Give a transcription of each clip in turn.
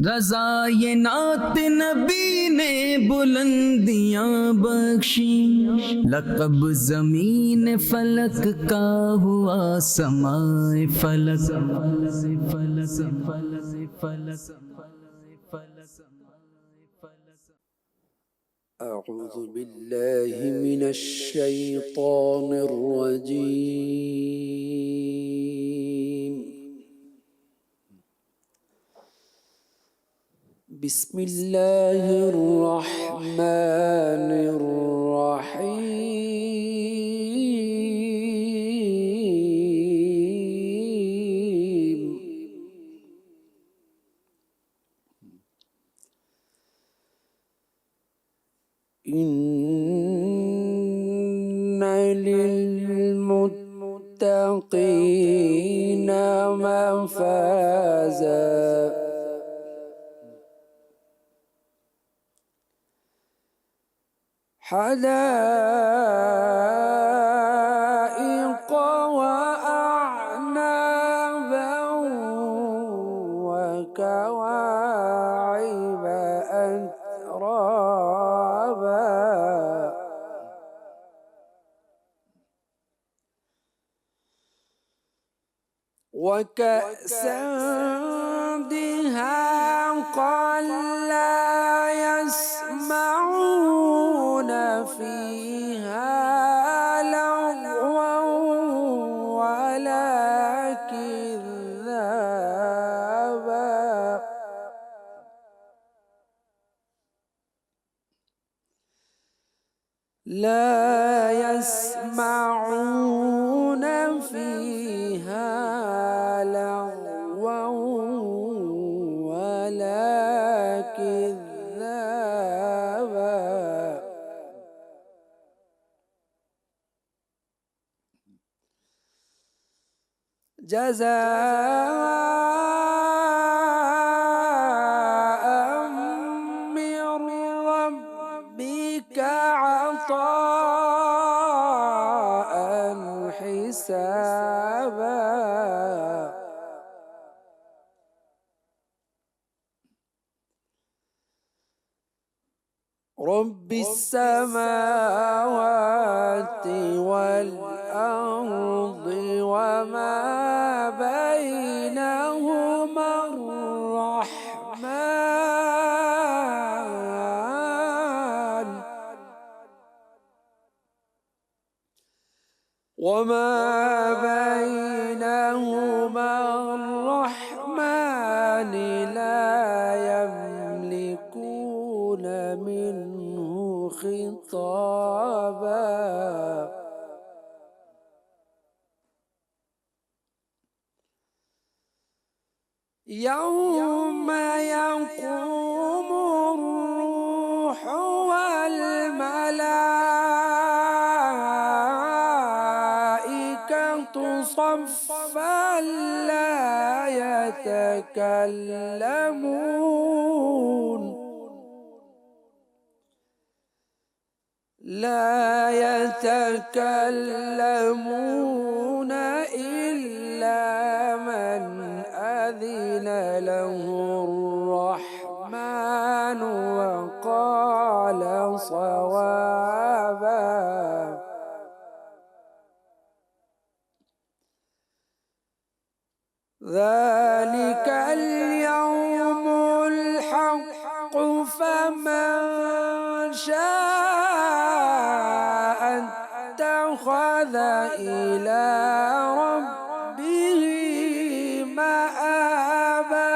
رضائے نعت نبی نے بلندیاں بخشی، لقب زمین فلک کا ہوا سمائے فلک۔ أعوذ بالله من الشيطان الرجيم. بسم الله الرحمن الرحيم. إن للمتقين مفازا، حدائق وأعنابا وكواعب أترابا، وكأسا دهاقا لا يسمعون فيها لغوا ولا كذابا، لا يسمعون فيها لغوا ولا كذابا، جزاء من ربك عطاء حسابا. رب السماوات والأرض وما بينهما الرحمن، وما بينهما الرحمن لا يملكون منه خطابا. يوم يقوم الروح والملائكة صفا لا يتكلمون إلا من أذن له الرحمن وقال صوابا. ذلك اليوم الحق، فمن شاء اتخذ إلى ربه مآبا.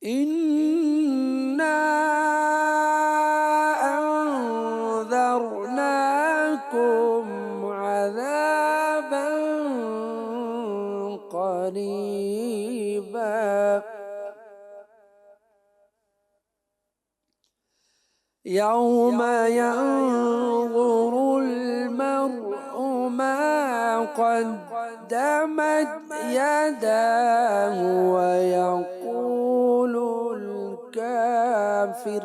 إنا أنذرناكم عذابا قريبا، يوم ينظر المرء ما قدمت يداه ويقول الكافر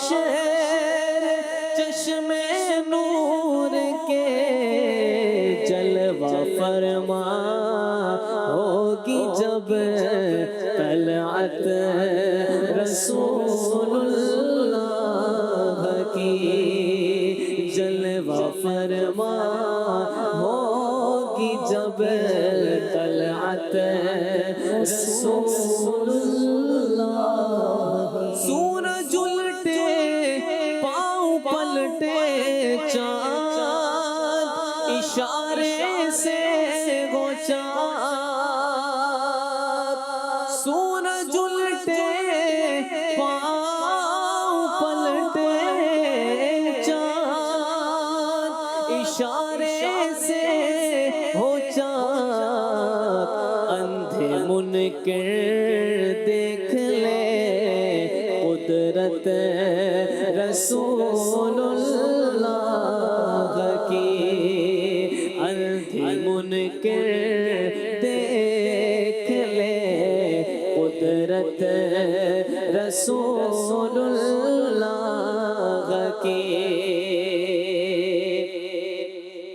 شیر چشم نور کے جلوہ فرما ہوگی جب طلعت رسول اللہ کی جلوہ فرما ہوگی جب طلعت رسول اللہ سورج الٹے پاؤں پلٹے چاند اشارے سے وہ چاند سورج الٹے پاؤں پلٹے چاند اشارے سے ہو چاند اندھے منکر دیکھ لے قدرت رسول اللہ کی اندھے منکر دیکھ لے قدرت رسول اللہ کی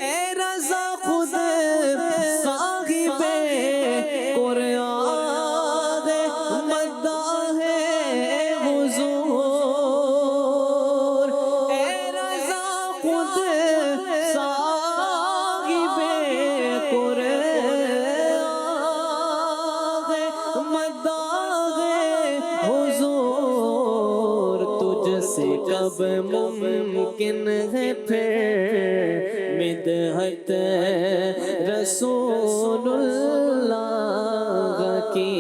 اے رضا خود صاحب قرآن مداح حضور اے رضا خود صاحب قرآن مداح حضور تجھ سے کب ممکن ہے پھر مدحت رسول اللہ کی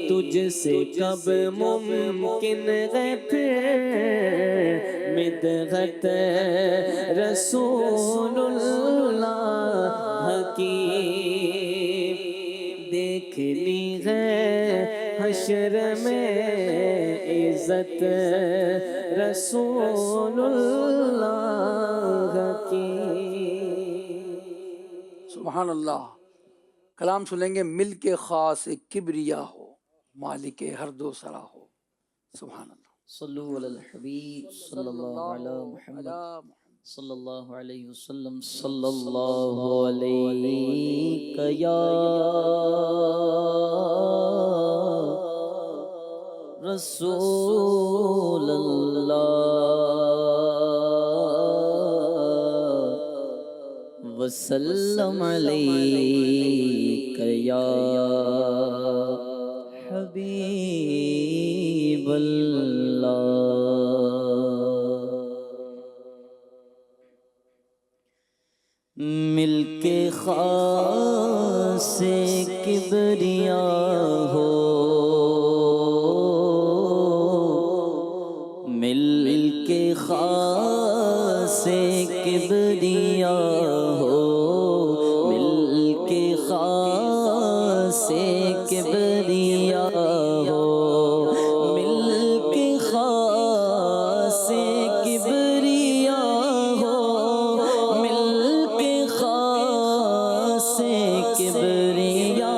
تجھ سے کب ممکن ہے پھر مدحت رسول اللہ کی دیکھنی ہے حشر میں عزت رسول اللہ کی سبحان اللہ. کلام سنیں گے ملک خاص کبریا ہو مالک ہر دو سرا ہو. سبحان اللہ. صلو علی الحبیب صلی اللہ علی محمد صلی اللہ علیہ وسلم صلی اللہ علیہ یا رسول اللہ وسلم علیک یا حبیب اللہ. مل کے خاص کبریا ہو مل کے خاص کبریا ہو مل کے خاص کبریا ہو مل کے خاص کبریا ہو مل کے خاص کبریا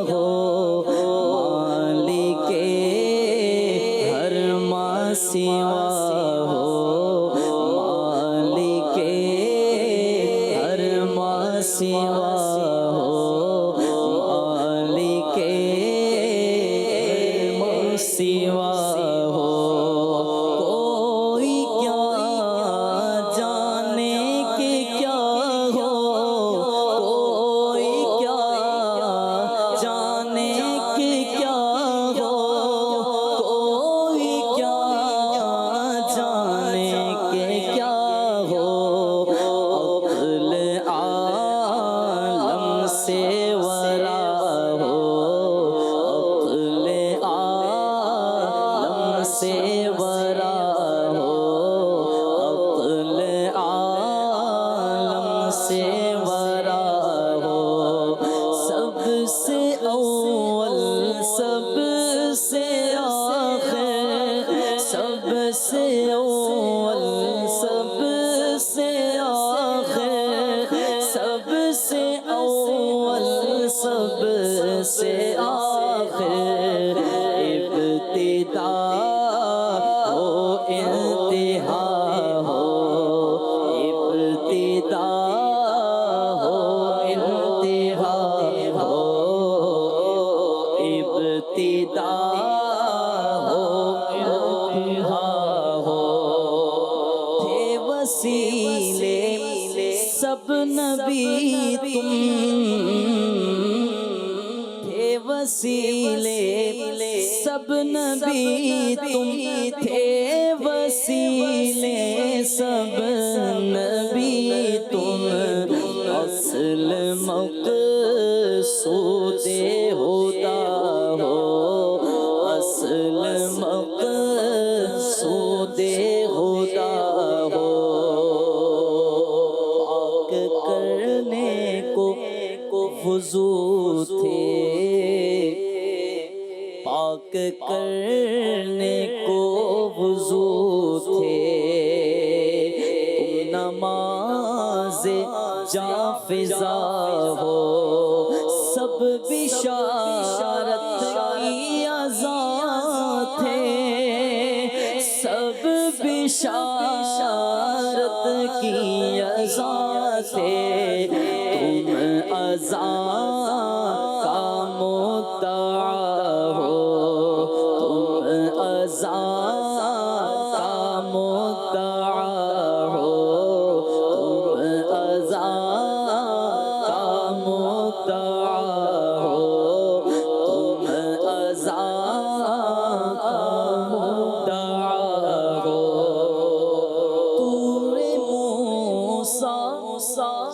ہو مالک ہر ما سوا ہو مالک ہر ما سوا ہو مالک ما سوا ہو کوئی کیا جانے کہ کیا ہو کوئی کیا جانے کہ کیا ہو کوئی کیا جانے کہ کیا ہو عقل عالم سے ورا ہو عقل عالم سے ورا ہو عقل عالم سے ورا ہو سب سے اول سب سے آخر سب سے اول سب سے آخر سب سے اول سب سے آخر ابتدا ہو سب نبی تم تھے وسیلے سب نبی تم تھے وسیلے سب نبی تم اصل مقصود خدا ہو اصل مقصود خدا ہو پاک کرنے کو وضو تھے پاک کرنے کو وضو تھے تم نماز جاں فضا ہو سب بشارت کی اذان تھے سب بشارت کی اذان تھے تم اذان کا مدعا ہو تم اذان کا مدعا ہو تم اذان کا مدعا ہو تم اذان کا مدعا ہو طور موسیٰ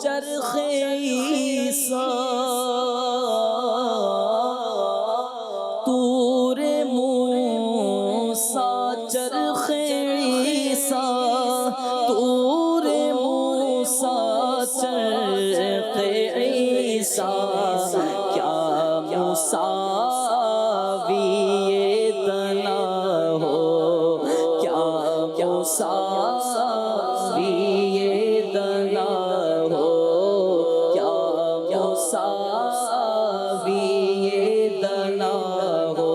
چرخ عیسیٰ طور موسیٰ چرخ عیسیٰ طور موسیٰ چرخ عیسیٰ کیا مساوی دنا ہو کیا مساوی دنا ہو کیا مساوی دنا ہو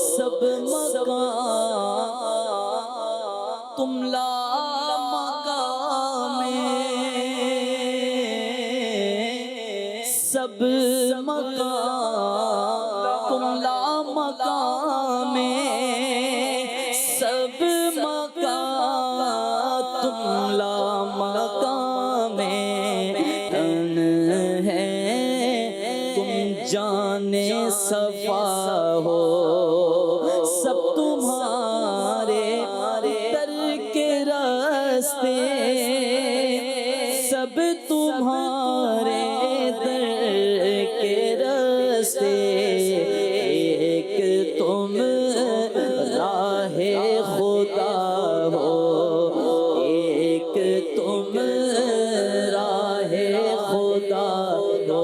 سب مقام تم لا مقام سب مقام تم لا مقام سب مقام تم لا مقام تن ہے تم جانے صفا ہو سب تمہارے در کے راستے سب تمہارے در کے راستے ایک تم راہ خدا ہو ایک تم راہ خدا ہو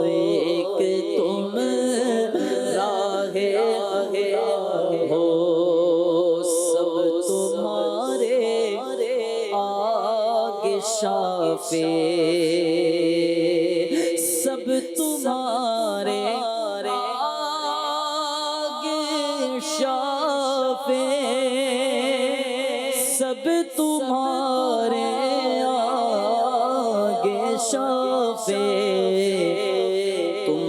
ایک تم راہ ہو سب تمہارے آگے شافع سب تمہارے آگے شافع سب تمہارے آگے شافع تم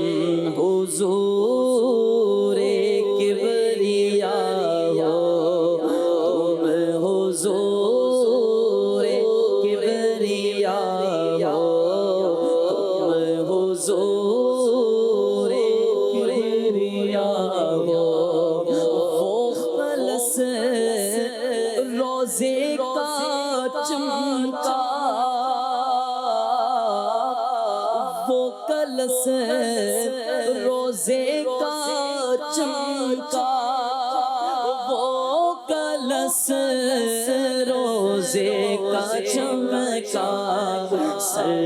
حضور کبریاء ہو تم حضور کبریاء ہو تم حضور کبریاء ہو وہ خلص روزے کا چمکا وہ کلس روزے کا چمکا وہ کلس روزے کا چمکا سر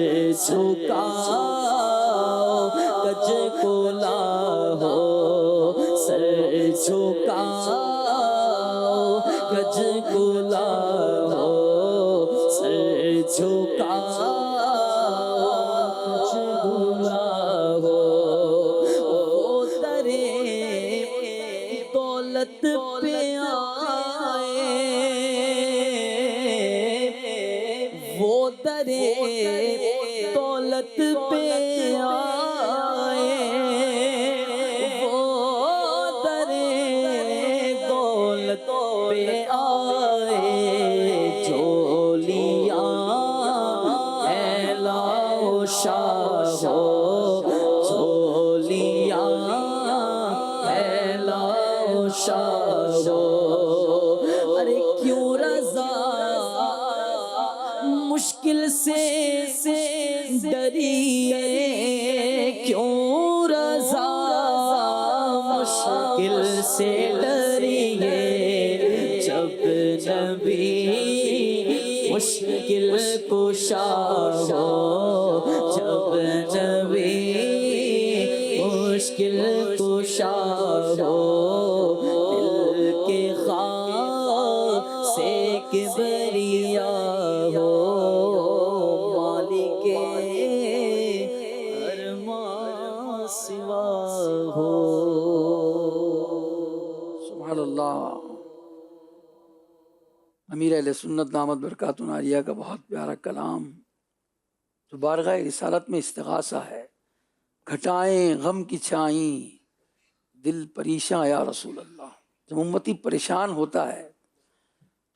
جھکاؤ کج کولا ہو سر جھکاؤ کج کولا ہو سر جھکاؤ کج کولا ہو وہ درے دولت پہ آئے وہ درے دولت پہ آئے وہ درے دولت پہ آئے جھولیاں مشکل سے ڈریے کیوں رضا مشکل سے ڈریے جب نبی مشکل کشا ہو جب نبی مشکل کشا ہو دل کے خواہ سے کبریا ہو مالک ارمان سوا ہو. سبحان اللہ. امیر اہل سنت دامت برکاتہ عالیہ کا بہت پیارا کلام جو بارگاہ رسالت میں استغاثہ ہے. گھٹائیں غم کی چھائیں دل پریشاں یا رسول اللہ. جب امتی پریشان ہوتا ہے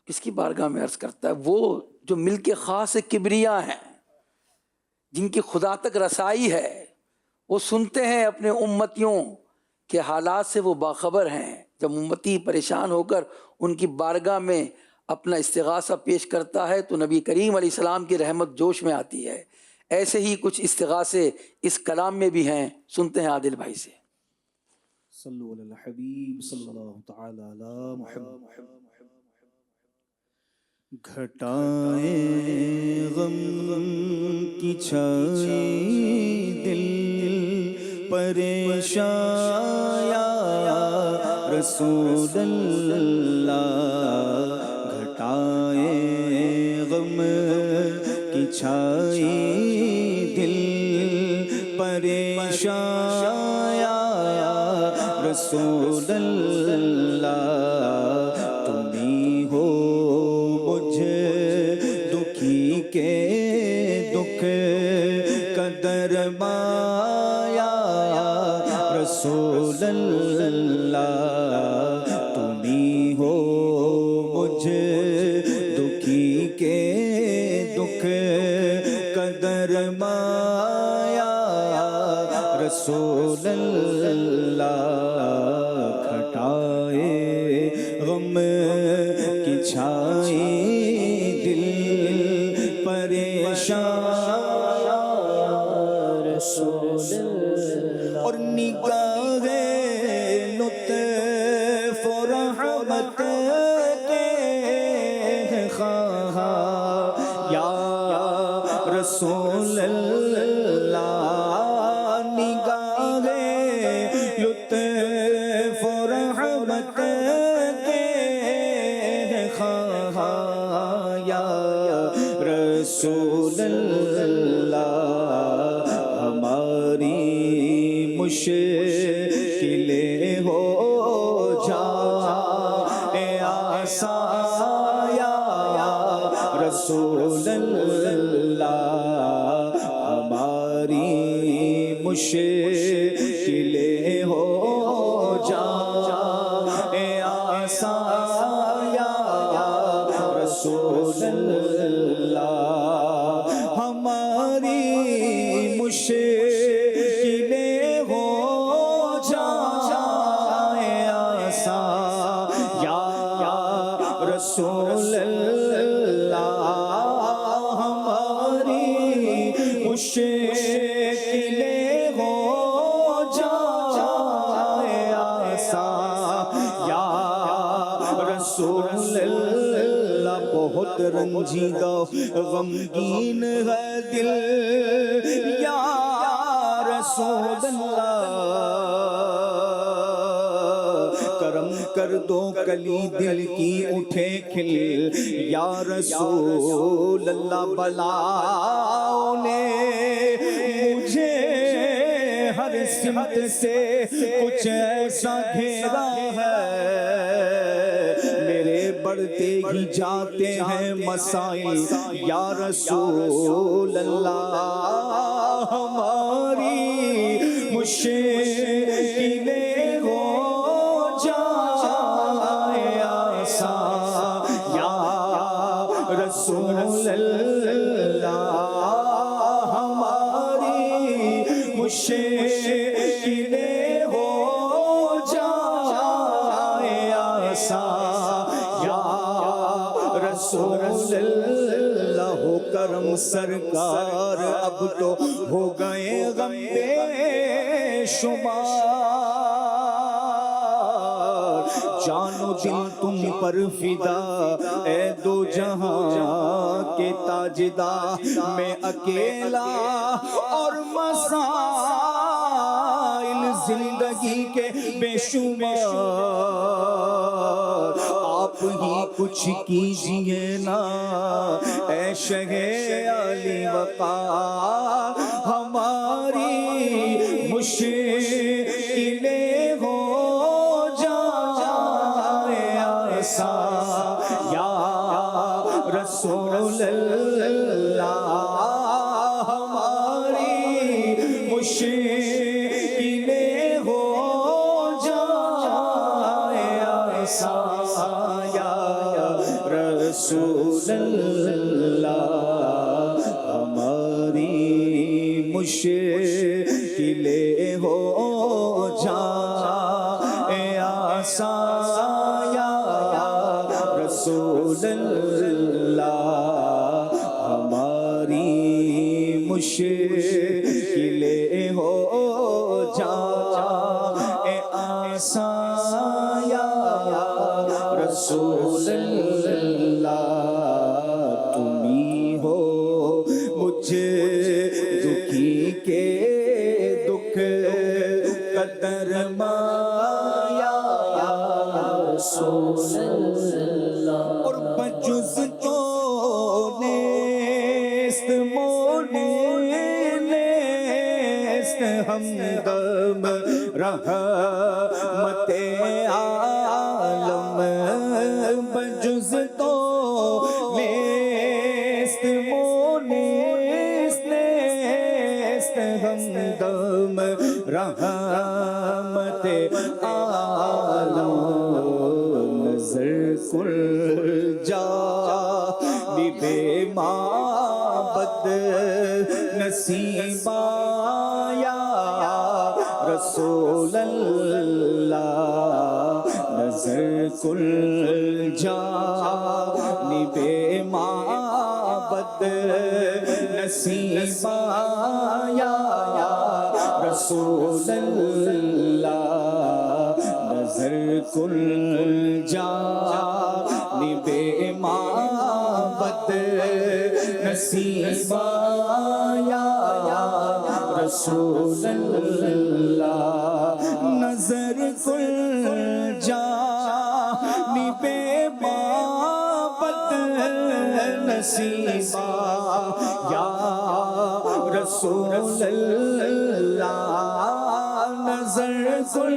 کس کی بارگاہ میں عرض کرتا ہے؟ وہ جو ملک خاص کبریا ہیں، جن کی خدا تک رسائی ہے، وہ سنتے ہیں اپنے امتیوں کے حالات سے، وہ باخبر ہیں. جب امتی پریشان ہو کر ان کی بارگاہ میں اپنا استغاثہ پیش کرتا ہے تو نبی کریم علیہ السلام کی رحمت جوش میں آتی ہے. ایسے ہی کچھ استغاثے اس کلام میں بھی ہیں، سنتے ہیں عادل بھائی سے. صلو علی الحبیب صلی اللہ تعالی علی محمد. گھٹائیں غم کی چھائیں دل پریشان یا رسول اللہ. گھٹائیں غم کی چھائیں دل پریشان یا رسول اللہ. تمہیں ہو مجھے دکھی کے دکھ قدر مایا رسول اللہ. تمہیں ہو مجھے دکھی کے دکھ قدر مایا رسول اللہ. گھٹائے غم کی چھائیں دل پریشان رسول اللہ. اور نگاہ لطف و رحمت کے خواہاں یا رسول اللہ. نگاہ لطف و رحمت کے خواہاں یا رسول اللہ. ہماری مشکلیں ہو جائے آسان یا رسول اللہ. ہماری مشکلیں ہو جائے آسان یا رسول اللہ. ہماری مشکلیں ہو جائے آسان یا رسول اللہ. ہماری مشکلیں ہو جائے آسان یا رسول اللہ. بہت رنجیدہ غمگین ہے دل یا رسول اللہ. کرم کر دو کلی دل کی اٹھے کھل یا رسول اللہ. بلاؤں نے مجھے ہر سمت سے کچھ ایسا گھیرا ہے، میرے بڑھتے ہی جاتے ہیں مسائل یا رسول اللہ. ہماری مشکلیں ہو جائے آسان یا رسول اللہ. ہماری مشکلیں ہو جائے آسان یا رسول اللہ. ہو کرم سرکار اب تو ہو گئے غم بے شمار جان و دل تم پر فدا اے دو جہاں کے تاجدار میں اکیلا اور مسائل زندگی کے بے شمار آپ ہی کچھ کیجئے نا اے شہ علی وقار ہماری مشکلیں ہو جائے آسان یا رسول اللہ ہماری مشکلیں ہو جائے آسان یا رسول اللہ ہماری مشکلیں ہو جائے آسان یا رسول اللہ ہماری مشکلیں ہو جائے آسان یا رسول اللہ تمہیں ہو مجھے دکھی کے دکھ قدر مایا رسول اللہ اور بجز تو نیست مونیست ہمدم رحمت عالم بجز تو نیست مونیست نیست ہمدم رحمت عالم نظر کل جانب معبد نصیبا یا رسول اللہ نظر کل جانب معبد نصیبا یا رسول اللہ نظر کل جانب معبد نصیبا یا رسول اللہ نظر کل جانب معبد نصیبا یا رسول اللہ نظر کل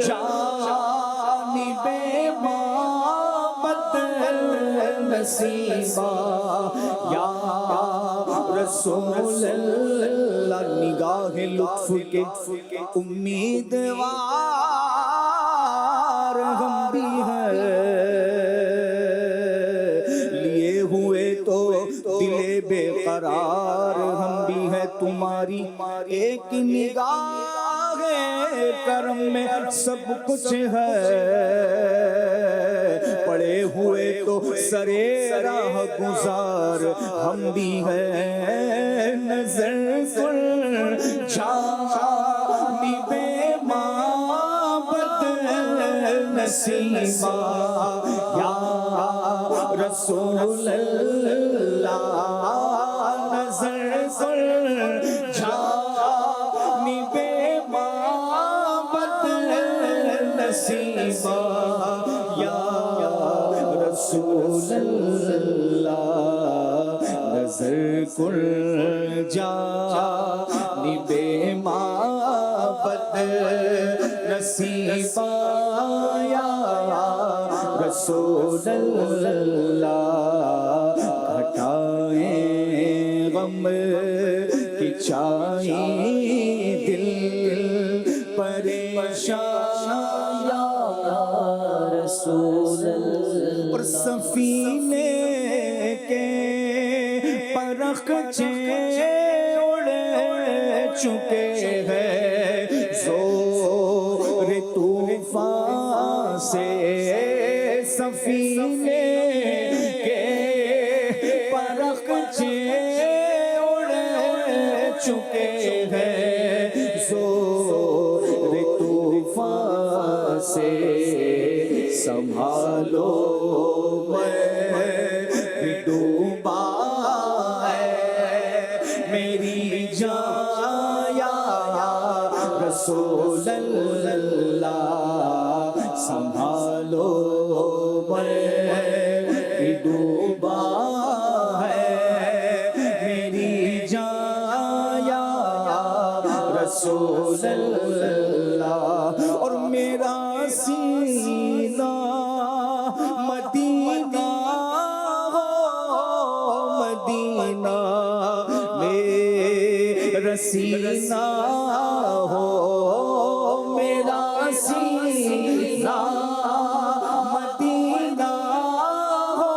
جانب معبد نصیبا یا رسول اللہ نگاہ لطف کے امیدوار ہم بھی ہیں لیے ہوئے تو دل بے قرار ہم بھی ہیں تمہاری ایک نگاہ کرم میں سب کچھ ہے پڑے ہوئے تو سرے راہ گزار ہم بھی ہیں نظر کل جانب معبد نصیبا یا رسول اللہ نظر کل جانب معبد نصیبا یا رسول اللہ نظر کل جانب معبد نصیبا یا رسول اللہ گھٹائیں غم کی چاہی دل پریشان یا رسول اللہ اور سفینے کے پرخچے اڑ چکے ہیں زور طوفان سے سفینے کے پرخ بچے اڑ چکے ہیں زور طوفان سے سنبھالو میں بھی ڈوبا ہے میری جان یا رسول اللہ سنبھالو میں بھی ڈوبا ہے میری جان یا رسول اللہ اور میرا سینہ مدینہ ہو مدینہ میرا سینہ ہو میرا سینہ مدینہ ہو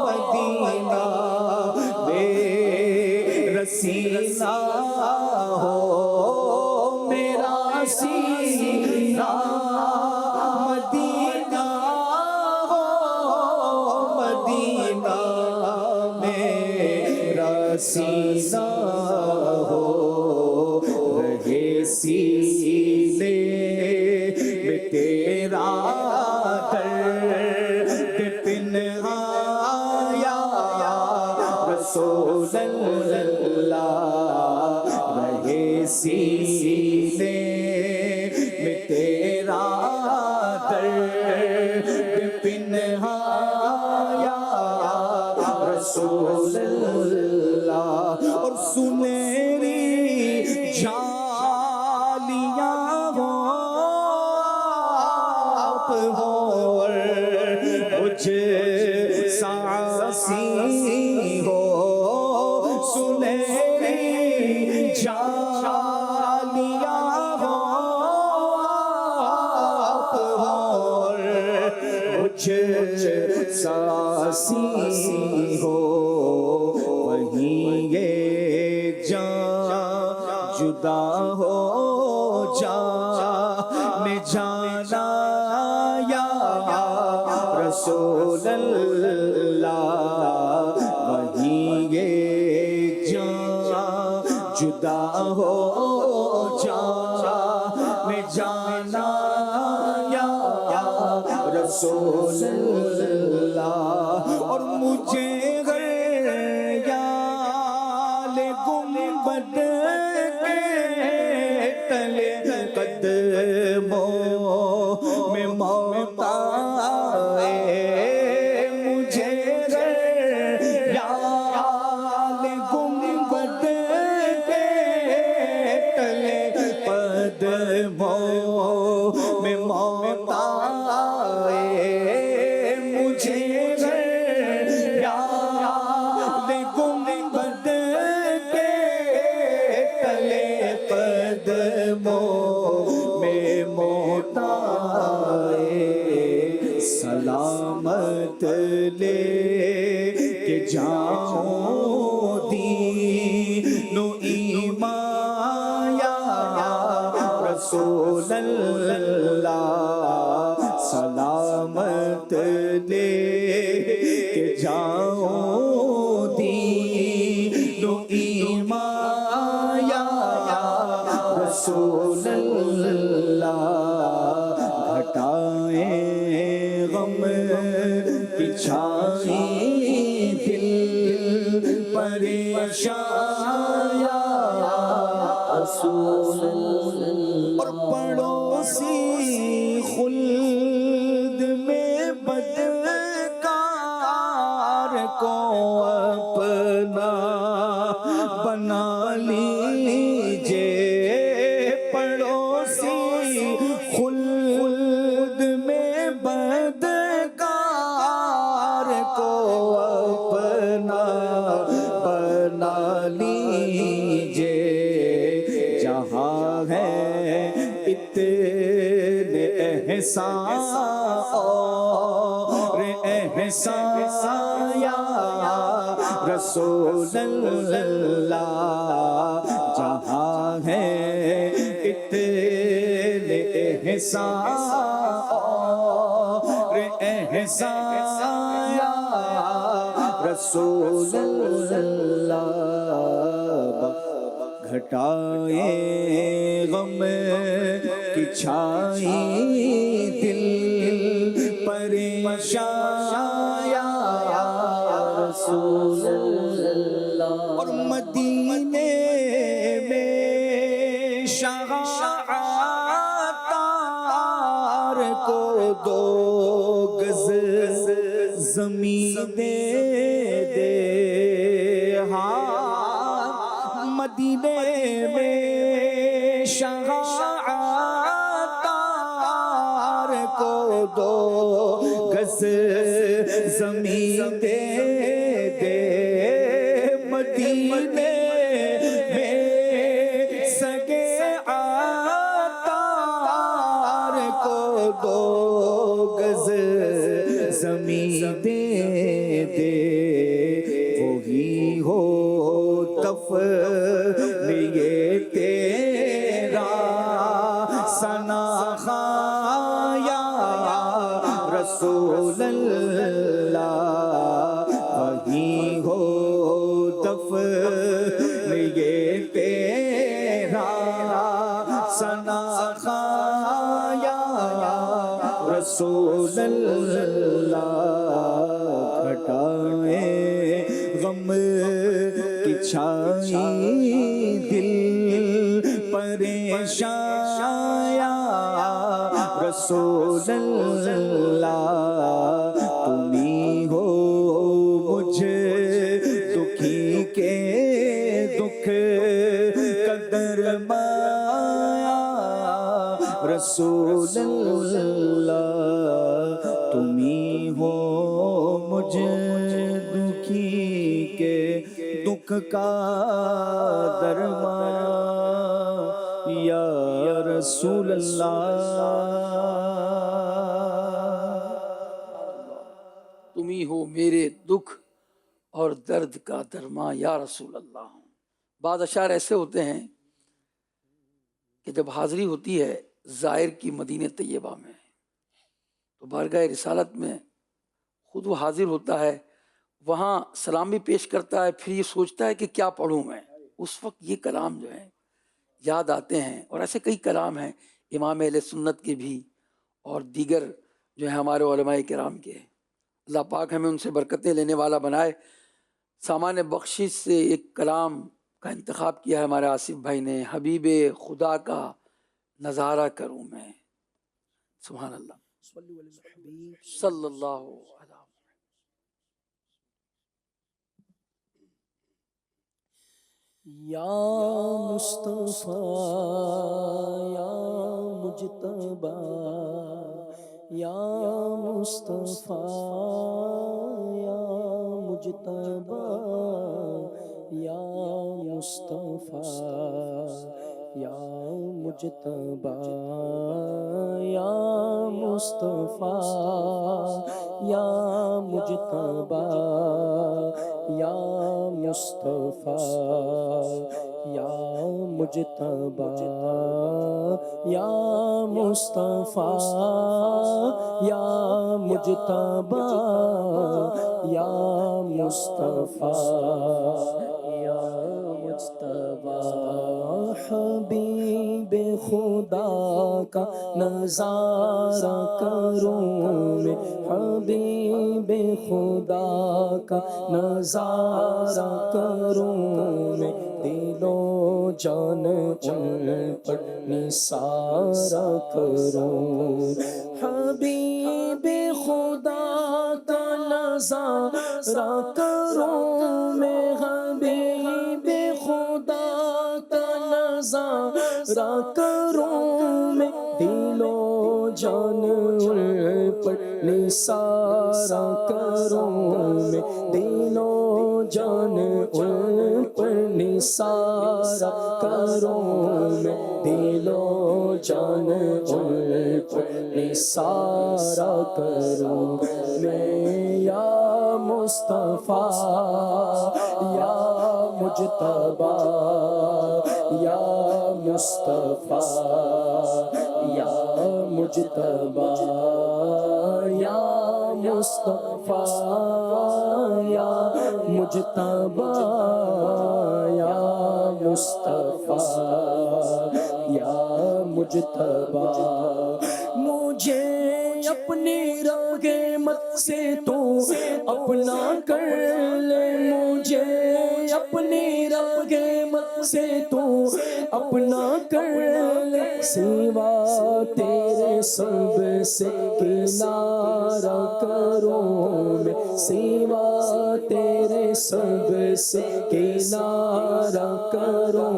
مدینہ میرا سینہ ہو میرا سینہ مدینہ ہو مدینہ میرا سینہ ہو رہے سینے میں تیرا درد پنہاں یا رسول اللہ رہے سینے میں تیرا درد پنہاں یا رسول اللہ اور سنہری جالیاں ہو آپ ہو اور مجھ سانسی ہو سنہری جالیاں ہو آپ ہو اور مجھ سانسی ہو وہیں یہ جان جدا ہو جان جانا یا رسول اللہ وہیں یہ جان جدا ہو جان جانا یا رسول اللہ اور مجھے گنبد کے تلے قدموں میں موت آئے مجھے یال گنبد کے تلے قدموں میں موت آئے مجھے یال گنبد قدموں میں موت آئے سلامت لے کے جاؤں دین و ایمان یا رسول اللہ سلامت لے کے جاؤں دین و ایمان یا رسول اللہ گھٹائیں غم کی چھائی دل پریشان یا رسول اللہ اور پڑوسی خلد میں بدکار کو اپنا بنا لیجے پڑوسی خلد میں بدکار کو اپنا بنا لیجے جہاں ہے اتنے احسان اور احسان یا رسول اللہ جہاں ہے اتنے احسان اور احسان یا رسول اللہ گھٹائے غم کی چھائی دل پریشان یا رسول اللہ اور مدینے میں شہعاتار کو 2 گز زمین دے دے ہاں مدینے میں شہعاتار کو 2 گز زمین دے دے مدینے میں سگے عطار کو 2 گز زمین دے دے وہی ہو تفریح تیرا ثنا خواہ یا رسول اللہ وہی ہو تفریح تیرا ثنا خواہ یا رسول اللہ گھٹائے غم کی چھائی دل پریشان یا رسول اللہ تمہیں ہو مجھ دکھی کے دکھ قدر مایا رسول اللہ تمہیں ہو مجھ دکھی کے دکھ کا درمان یا رسول اللہ تم ہی ہو میرے دکھ اور درد کا درما یا رسول اللہ. بعض اشعار ایسے ہوتے ہیں کہ جب حاضری ہوتی ہے زائر کی مدینہ طیبہ میں تو بارگاہ رسالت میں خود وہ حاضر ہوتا ہے، وہاں سلام بھی پیش کرتا ہے، پھر یہ سوچتا ہے کہ کیا پڑھوں میں. اس وقت یہ کلام جو ہے یاد آتے ہیں، اور ایسے کئی کلام ہیں امام اہل سنت کے بھی اور دیگر جو ہیں ہمارے علماء کرام کے. اللہ پاک ہمیں ان سے برکتیں لینے والا بنائے. سامان بخشش سے ایک کلام کا انتخاب کیا ہے ہمارے آصف بھائی نے، حبیب خدا کا نظارہ کروں میں. سبحان اللہ، صلی اللہ علیہ وسلم. یا مصطفیٰ یا مجتبی یا مصطفیٰ یا مجتبی یا مصطفیٰ یا مجتبی یا مصطفیٰ یا مجتبی یا مصطفیٰ یا مجتبی یا مصطفیٰ یا مجتبی یا مصطفیٰ یا مجتبی حبیب خدا کا نظارہ کروں میں، حبیب خدا کا نظارہ کروں میں، دل و جان ان پر نثارہ کروں. حبیب خدا کا نظارہ کروں میں، حبیب خدا کا نظارہ کروں میں، دل و جان ان پر نثارہ کروں میں، دل و جان ان پر نثارہ کروں میں، دل و جان ان پر نثارہ کروں میں. یا مصطفیٰ یا مجتبی یا مصطفیٰ یا مجتبی یا مصطفیٰ یا مجتبی یا مصطفیٰ یا مجتبی مجھے اپنی رحمت سے تو اپنا کر لے مجھے اپنی رحمت سے تو اپنا کر لے سوا تیرے سب سے کنارہ کروں میں سوا تیرے سب سے کنارہ کروں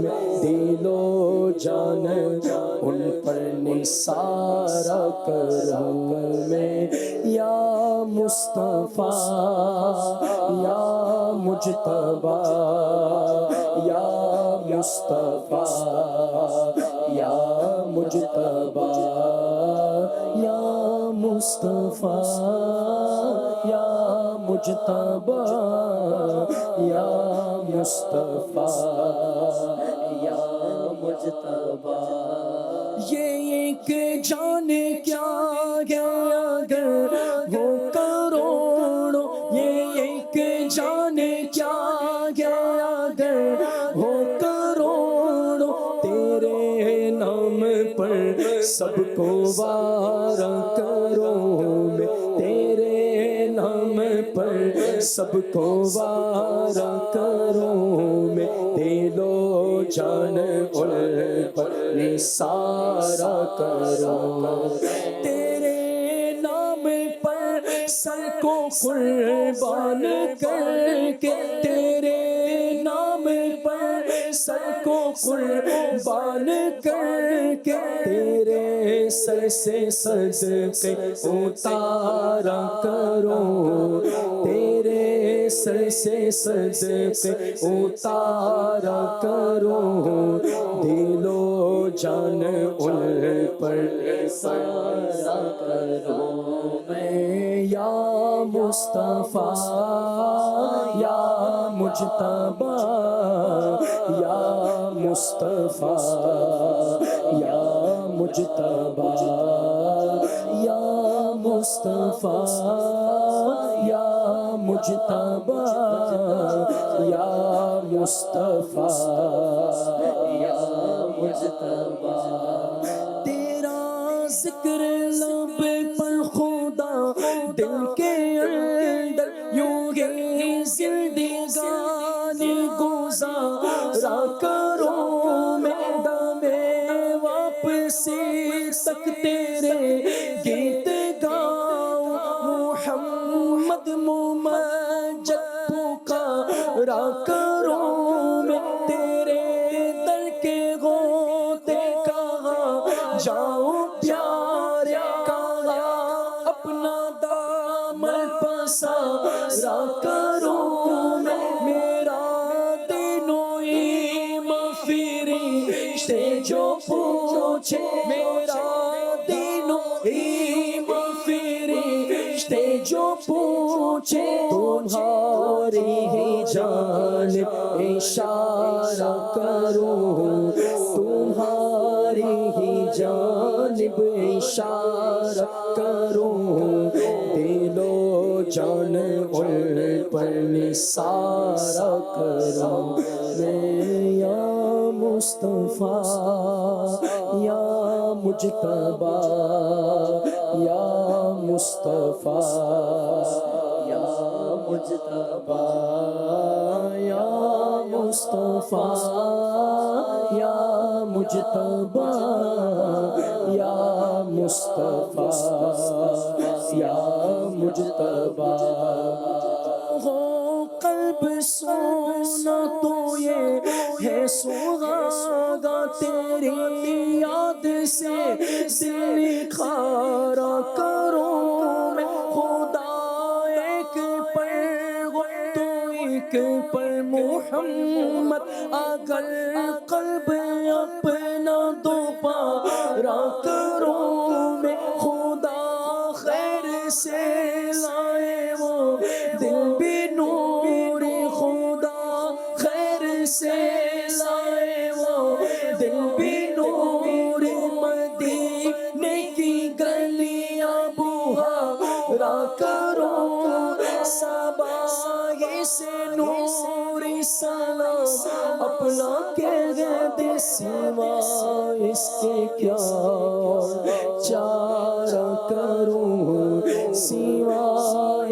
میں دل و جان ان پر نثارہ کروں میں یا مصطفیٰ یا مجتبی یا مصطفیٰ یا مجتبی یا مصطفیٰ یا مجتبی یا مصطفیٰ یا مجتبی یہ ایک جان کیا ہے اگر وہ کروڑوں یہ ایک جان کیا ہے اگر وہ کروڑوں تیرے نام پر سب کو وارا کروں میں تیرے نام پر سب کو وارا کروں میں دل و جان ان پر نثارہ کروں تیرے نام پر سر کو قربان کر کے تیرے نام پر سر کو قربان کر کے تیرے سر سے صدقے اتارا کروں تیرے سر سے صدقے اتارا کروں دل و جان ان پر نثارہ کروں میں یا مصطفیٰ یا مجتبی یا مصطفیٰ یا مجتبی یا مصطفیٰ یا مجتبی یا مصطفیٰ یا مجتبی تیرا ذکر لب پر خدا دل کے اندر یوں ہی زندگانی گزارا کروں میں دم واپسی تک تیرے گیت گاؤں محمد ممجد پکارا کروں میں تیرے در کے غوطے کہاں جاؤں پیارے کہاں اپنا دامن پسارا کروں میں میرا دینوں ایمان فرشتے جو پوچھے میرا دینوں ایمان فرشتے جو پوچھے تمہاری ہی جانب اشارہ کروں تمہاری ہی جانب اشارہ کروں دل و جان ان پر نثارہ کروں میں یا مصطفیٰ یا مجتبی یا مصطفیٰ یا مجتبی یا مصطفیٰ یا مجتبی یا مصطفیٰ یا مجتبی ہو قلب سونا تو یہ ہے سہاگا تیری یاد سے دل نکھارا کروں میں خدا ایک پر ہو تو ایک پر محمد اگر قلب اپنا دوبارہ کروں میں خدا خیر سے لائے وہ دل بھی نوری خدا خیر سے لائے وہ دل بھی نوری مدینے کی گلیاں بہارا یاد سوا اس کے کیا چارہ کروں، سوا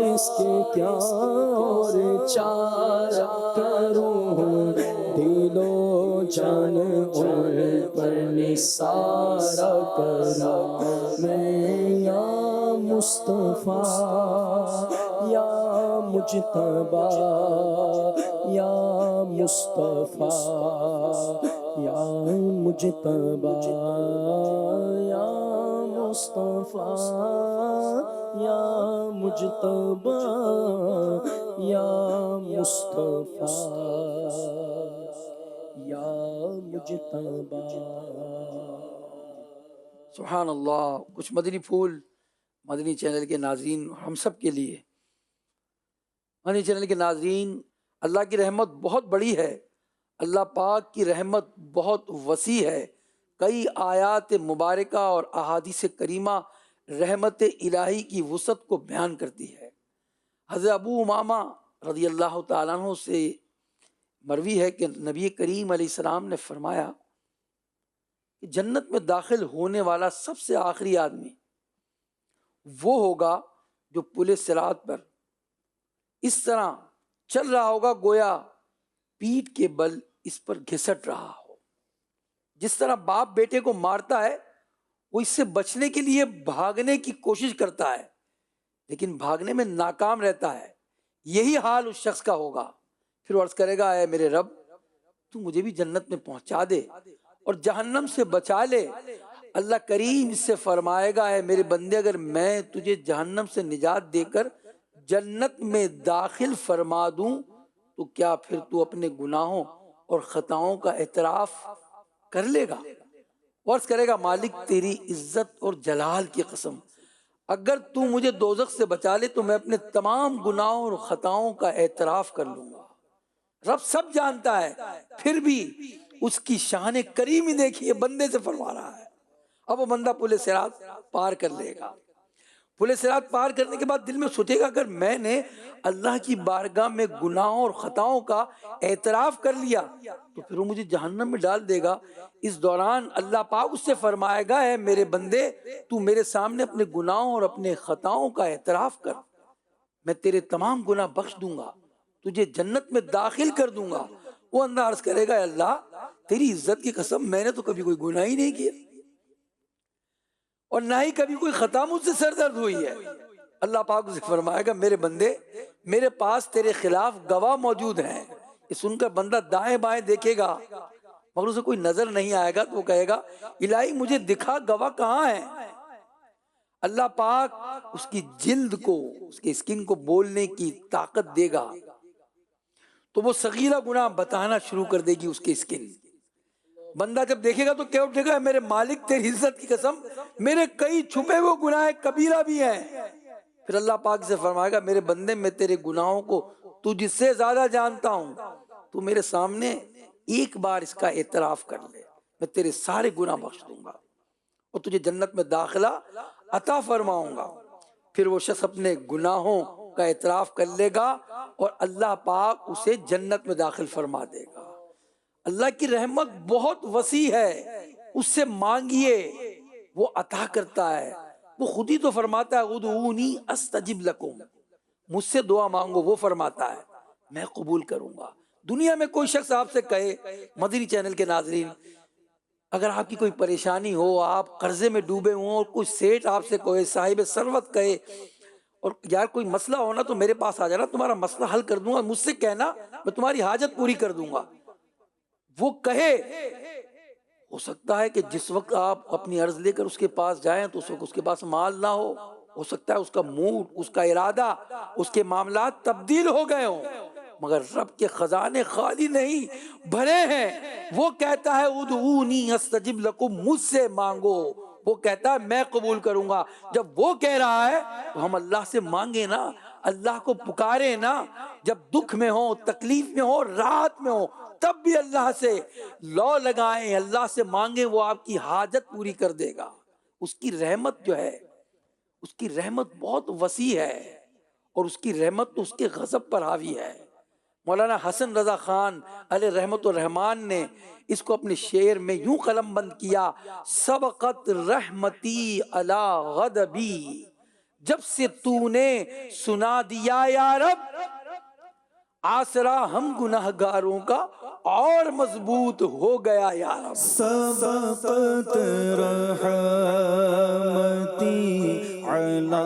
اس کے کیا اور چارہ کروں، دل و جان ان پر نثار کروں میں، یا مصطفیٰ یا مجتبیٰ یا مصطفیٰ یا مجتبیٰ یا مصطفیٰ یا مجتبیٰ یا مصطفیٰ یا مجتبیٰ۔ سبحان اللہ۔ کچھ مدنی پھول مدنی چینل کے ناظرین اور ہم سب کے لیے۔ مدنی چینل کے ناظرین، اللہ کی رحمت بہت بڑی ہے، اللہ پاک کی رحمت بہت وسیع ہے۔ کئی آیات مبارکہ اور احادیث کریمہ رحمت الہی کی وسعت کو بیان کرتی ہے۔ حضرت ابو امامہ رضی اللہ تعالیٰ عنہ سے مروی ہے کہ نبی کریم علیہ السلام نے فرمایا کہ جنت میں داخل ہونے والا سب سے آخری آدمی وہ ہوگا جو پل صراط پر اس طرح چل رہا ہوگا گویا پیٹھ کے بل اس پر گھسٹ رہا ہو۔ جس طرح باپ بیٹے کو مارتا ہے، وہ اس سے بچنے کے لیے بھاگنے کی کوشش کرتا ہے لیکن بھاگنے میں ناکام رہتا ہے، یہی حال اس شخص کا ہوگا۔ پھر وہ عرض کرے گا، اے میرے رب، تو مجھے بھی جنت میں پہنچا دے اور جہنم سے بچا لے۔ اللہ کریم اس سے فرمائے گا، اے میرے بندے، اگر میں تجھے جہنم سے نجات دے کر جنت میں داخل فرما دوں تو کیا پھر تو اپنے گناہوں اور خطاؤں کا اعتراف کر لے گا؟ عرض کرے گا، مالک تیری عزت اور جلال کی قسم، اگر تو مجھے دوزخ سے بچا لے تو میں اپنے تمام گناہوں اور خطاؤں کا اعتراف کر لوں گا۔ رب سب جانتا ہے، پھر بھی اس کی شان کریمی دیکھیے، بندے سے فرما رہا ہے۔ اب وہ بندہ پل صراط پار کر لے گا۔ پل صراط پار کرنے کے بعد دل میں سوچے گا، اگر میں نے اللہ کی بارگاہ میں گناہوں اور خطاؤں کا اعتراف کر لیا تو پھر وہ مجھے جہنم میں ڈال دے گا۔ اس دوران اللہ پاک اس سے فرمائے گا، اے میرے بندے، تو میرے سامنے اپنے گناہوں اور اپنے خطاؤں کا اعتراف کر، میں تیرے تمام گناہ بخش دوں گا، تجھے جنت میں داخل کر دوں گا۔ وہ اندر عرض کرے گا، اے اللہ تیری عزت کی قسم، میں نے تو کبھی کوئی گناہ ہی نہیں کیا اور نہ ہی کبھی کوئی خطا مجھ سے سردرد ہوئی ہے۔ اللہ پاک اسے فرمائے گا، میرے بندے، میرے پاس تیرے خلاف گواہ موجود ہیں۔ یہ سن کر بندہ دائیں بائیں دیکھے گا مگر اسے کوئی نظر نہیں آئے گا تو وہ کہے گا، الہی مجھے دکھا گواہ کہاں ہیں؟ اللہ پاک اس کی جلد کو، اس کے اسکن کو بولنے کی طاقت دے گا تو وہ صغیرہ گناہ بتانا شروع کر دے گی اس کے اسکن۔ بندہ جب دیکھے گا تو کہہ اٹھے گا، میرے مالک تیری عزت کی قسم، میرے کئی چھپے ہوئے گناہ کبیرہ بھی ہیں۔ پھر اللہ پاک سے فرمائے گا، میرے بندے، میں تیرے گناہوں کو تجھ سے زیادہ جانتا ہوں، تو میرے سامنے ایک بار اس کا اعتراف کر لے، میں تیرے سارے گناہ بخش دوں گا اور تجھے جنت میں داخلہ عطا فرماؤں گا۔ پھر وہ شخص اپنے گناہوں کا اعتراف کر لے گا اور اللہ پاک اسے جنت میں داخل فرما دے گا۔ اللہ کی رحمت بہت وسیع ہے، اس سے مانگیے وہ عطا کرتا ہے۔ وہ خود ہی تو فرماتا ہے، ادعونی استجب لکم، مجھ سے دعا مانگو، وہ فرماتا ہے میں قبول کروں گا۔ دنیا میں کوئی شخص آپ سے کہے، مدنی چینل کے ناظرین، اگر آپ کی کوئی پریشانی ہو، آپ قرضے میں ڈوبے ہوں اور کوئی سیٹ آپ سے کہے، صاحب ثروت کہے، اور یار کوئی مسئلہ ہونا تو میرے پاس آ جانا، تمہارا مسئلہ حل کر دوں گا، مجھ سے کہنا، میں تمہاری حاجت پوری کر دوں گا، وہ کہے، ہو سکتا ہے کہ جس وقت آپ اپنی عرض لے کر اس کے پاس جائیں تو اس وقت اس کے پاس مال نہ ہو سکتا ہے اس کا موڈ، اس کا ارادہ، اس کے معاملات تبدیل ہو گئے ہوں، مگر رب کے خزانے خالی نہیں بھرے ہیں۔ وہ کہتا ہے ادعونی استجب لکم، مجھ سے مانگو، وہ کہتا ہے میں قبول کروں گا۔ جب وہ کہہ رہا ہے تو ہم اللہ سے مانگے نا، اللہ کو پکارے نا، جب دکھ میں ہو، تکلیف میں ہو، راحت میں ہو، تب بھی اللہ سے لو لگائیں، اللہ سے مانگیں، وہ آپ کی حاجت پوری کر دے گا۔ اس کی رحمت جو ہے، اس کی رحمت بہت وسیع ہے اور اس کی رحمت تو اس کے غضب پر حاوی ہے۔ مولانا حسن رضا خان علیہ رحمت الرحمان نے اس کو اپنے شعر میں یوں قلم بند کیا: سبقت رحمتی علی غضبی، جب سے تو نے سنا دیا یا رب، آسرا ہم گناہگاروں کا اور مضبوط ہو گیا یا رب۔ سبقت رحمتی علی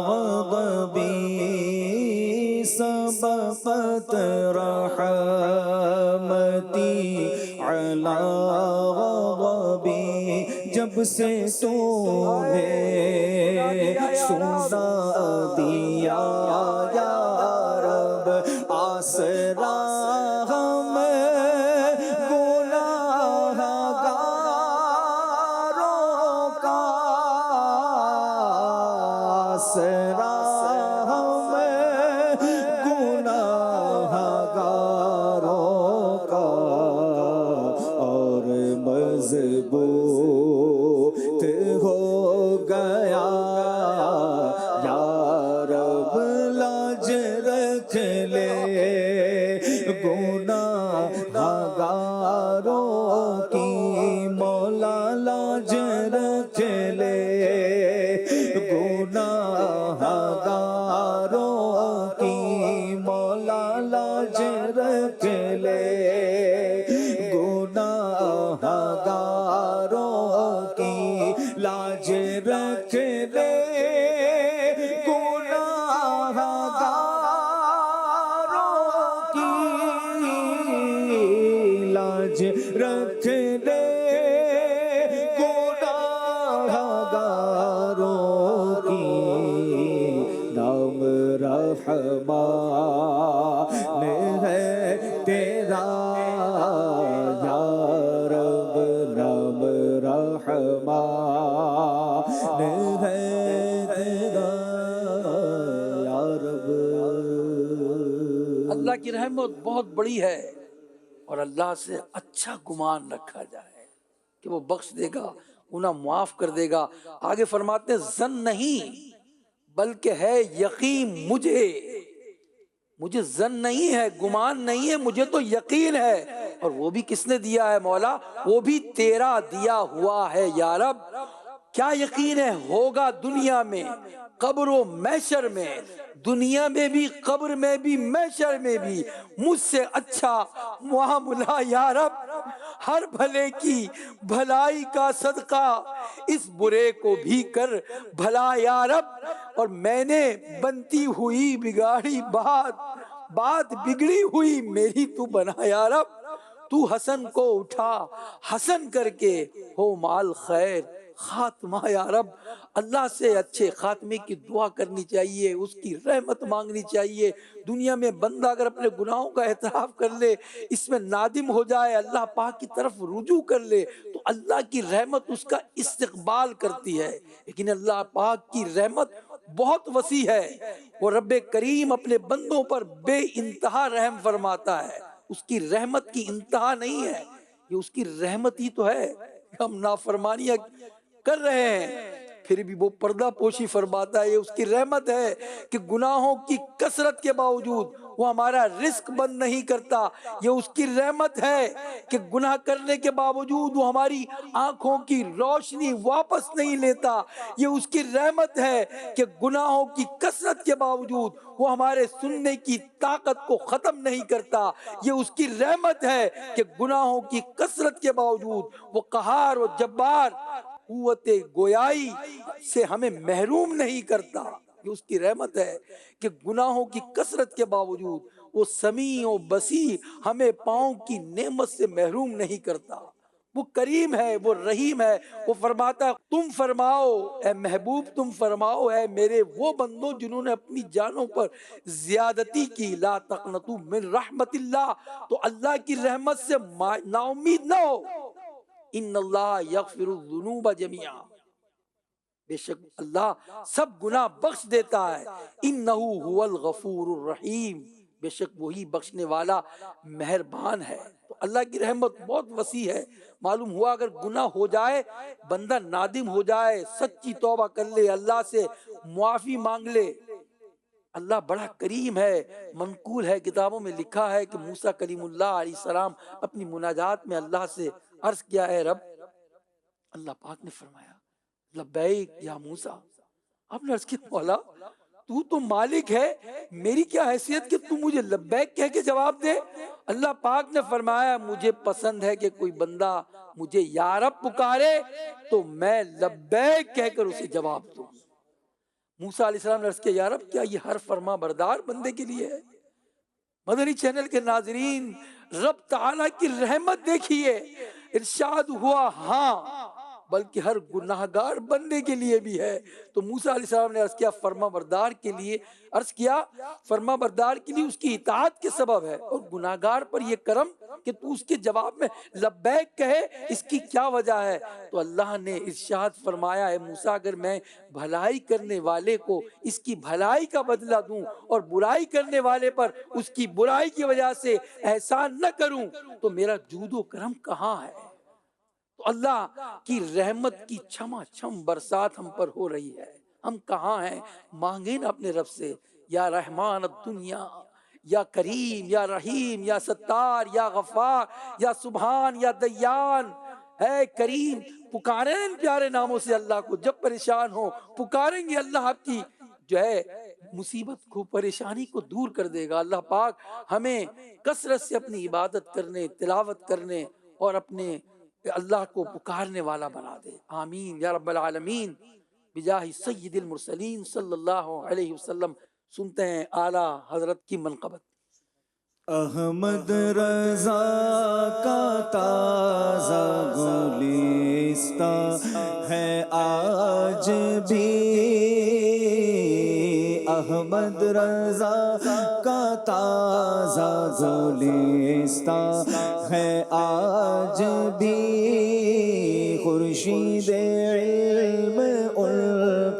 غضبی، سبقت رحمتی علی غضبی، جب سے تو نے سنا دیا یا رب، آسرا ہم گناہگاروں کا، آسرا ہم گناہگاروں کا، اور مضبوط ہو گیا یا رب، لاج رکھ لے گناہگاروں کی، مولا لاج رکھ لے گناہگاروں کی، مولا لاج رکھ لے گناہگاروں کی، لاج رکھ لے لاج رکھ لے گناہگاروں کی، نام رحمان ہے تیرا یا رب، نام رحمان ہے تیرا یا رب۔ اللہ کی رحمت بہت بڑی ہے، اور اللہ سے اچھا گمان رکھا جائے کہ وہ بخش دے گا، گناہ معاف کر دے گا۔ آگے فرماتے ہیں زن نہیں بلکہ ہے یقین مجھے زن نہیں ہے، گمان نہیں ہے، مجھے تو یقین ہے، اور وہ بھی کس نے دیا ہے مولا؟ وہ بھی تیرا دیا ہوا ہے یا رب۔ کیا یقین ہے؟ ہوگا دنیا میں، قبر و محشر میں، دنیا میں بھی، قبر میں بھی، محشر میں بھی مجھ سے اچھا معاملہ یا رب۔ ہر بھلے کی بھلائی کا صدقہ اس برے کو بھی کر بھلا یا رب، اور میں نے بنتی ہوئی بگاڑی بات بگڑی ہوئی میری تو بنا یا رب۔ تو حسن کو اٹھا حسن کر کے ہو مال خیر خاتمہ یا رب۔ اللہ سے اچھے خاتمے کی دعا کرنی چاہیے، اس کی رحمت مانگنی چاہیے۔ دنیا میں بندہ اگر اپنے گناہوں کا اعتراف کر لے، اس میں نادم ہو جائے، اللہ پاک کی طرف رجوع کر لے، تو اللہ کی رحمت اس کا استقبال کرتی ہے۔ لیکن اللہ پاک کی رحمت بہت وسیع ہے، وہ رب کریم اپنے بندوں پر بے انتہا رحم فرماتا ہے۔ اس کی رحمت کی انتہا نہیں ہے، یہ اس کی رحمت ہی تو ہے۔ ہم نافرمانیاں کر رہے ہیں، پھر بھی وہ پردہ پوشی فرماتا ہے، یہ اس کی رحمت ہے کہ گناہوں کی کثرت کے باوجود وہ ہمارا رزق بند نہیں کرتا۔ یہ اس کی رحمت ہے کہ گناہ کرنے کے باوجود وہ ہماری آنکھوں کی روشنی واپس نہیں لیتا۔ یہ اس کی رحمت ہے کہ گناہوں کی کثرت کے باوجود وہ ہمارے سننے کی طاقت کو ختم نہیں کرتا۔ یہ اس کی رحمت ہے کہ گناہوں کی کثرت کے باوجود وہ قہار و جبار قوت گویائی سے ہمیں محروم نہیں کرتا۔ یہ اس کی رحمت ہے کہ گناہوں کی کثرت کے باوجود وہ سمیع و بصیر ہمیں پاؤں کی نعمت سے محروم نہیں کرتا۔ وہ کریم ہے، وہ رحیم ہے۔ وہ فرماتا ہے تم فرماؤ اے محبوب، تم فرماؤ اے میرے وہ بندوں جنہوں نے اپنی جانوں پر زیادتی کی، لا تقنطوا من رحمت اللہ، تو اللہ کی رحمت سے نا امید نہ ہو۔ ان اللہ یغفر الذنوب جميعا، بے شک اللہ سب گناہ بخش دیتا ہے۔ انہ هو الغفور الرحیم، بے شک وہی بخشنے والا مہربان ہے۔ تو اللہ کی رحمت بہت وسیع ہے۔ معلوم ہوا اگر گناہ ہو جائے، بندہ نادم ہو جائے، سچی توبہ کر لے، اللہ سے معافی مانگ لے، اللہ بڑا کریم ہے. منقول ہے، کتابوں میں لکھا ہے کہ موسیٰ کلیم اللہ علیہ السلام اپنی مناجات میں اللہ سے عرض کیا، اے رب. اللہ پاک نے فرمایا لبیک یا موسیٰ. آپ نے عرض کیا مولا تو مالک ہے، میری کیا حیثیت کہ تو مجھے لبیک کہہ کے جواب دے. اللہ پاک نے فرمایا مجھے پسند ہے کہ کوئی بندہ مجھے یا رب پکارے تو میں لبیک کہہ کر اسے جواب دوں. موسیٰ علیہ السلام نے عرض کیا یا رب کیا یہ ہر فرما بردار بندے کے لیے ہے؟ مدنی چینل کے ناظرین، رب تعالیٰ کی رحمت دیکھیے. ارشاد ہوا ہاں بلکہ ہر گناہگار بندے کے لیے بھی ہے. تو موسیٰ علیہ السلام نے عرض کیا فرما بردار کے لیے، عرض کیا فرما بردار کے لیے اس کی اطاعت کے سبب ہے، اور گناہگار پر یہ کرم کہ تو اس کے جواب میں لبیک کہے، اس کی کیا وجہ ہے؟ تو اللہ نے ارشاد فرمایا ہے موسیٰ اگر میں بھلائی کرنے والے کو اس کی بھلائی کا بدلہ دوں اور برائی کرنے والے پر اس کی برائی کی وجہ سے احسان نہ کروں تو میرا جود و کرم کہاں ہے؟ تو اللہ کی رحمت کی چھما چھم برسات ہم پر ہو رہی ہے، ہم کہاں ہیں؟ مانگیں نا اپنے رب سے، یا رحمان الدنیا، یا کریم، یا رحیم، یا ستار، یا غفار، یا سبحان، یا دیان. اے کریم، پکاریں ان پیارے ناموں سے اللہ کو. جب پریشان ہو پکاریں گے اللہ آپ کی جو ہے مصیبت کو، پریشانی کو دور کر دے گا. اللہ پاک ہمیں کثرت سے اپنی عبادت کرنے، تلاوت کرنے اور اپنے اللہ کو پکارنے والا بنا دے. آمین یا رب العالمین بجاہ سید المرسلین صلی اللہ علیہ وسلم. سنتے ہیں اعلیٰ حضرت کی منقبت. احمد رضا کا تازہ گلستہ ہے آج بھی، احمد رضا کا تازہ گلستہ ہے آج بھی. خورشید علم ان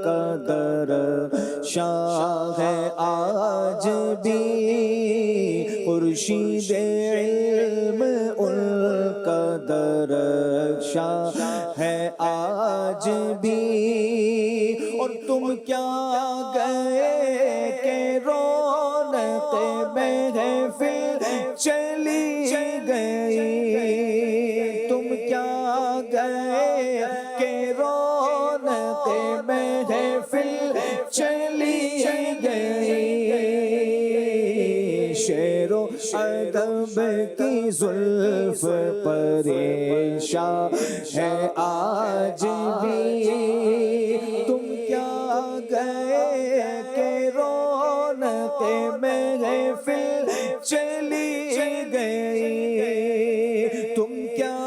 کا درشاں ہے آج بھی، خورشید علم ان کا درخشاں ہے آج بھی. اور تم کیا گئے کہ رونق محفل چلی گئی، تم کیا گئے کہ رونق محفل چلی گئی. شعر و ادب کی زلف پریشاں ہے آج بھی. تم کیا گئے کہ رونق محفل چلی گئی، تم کیا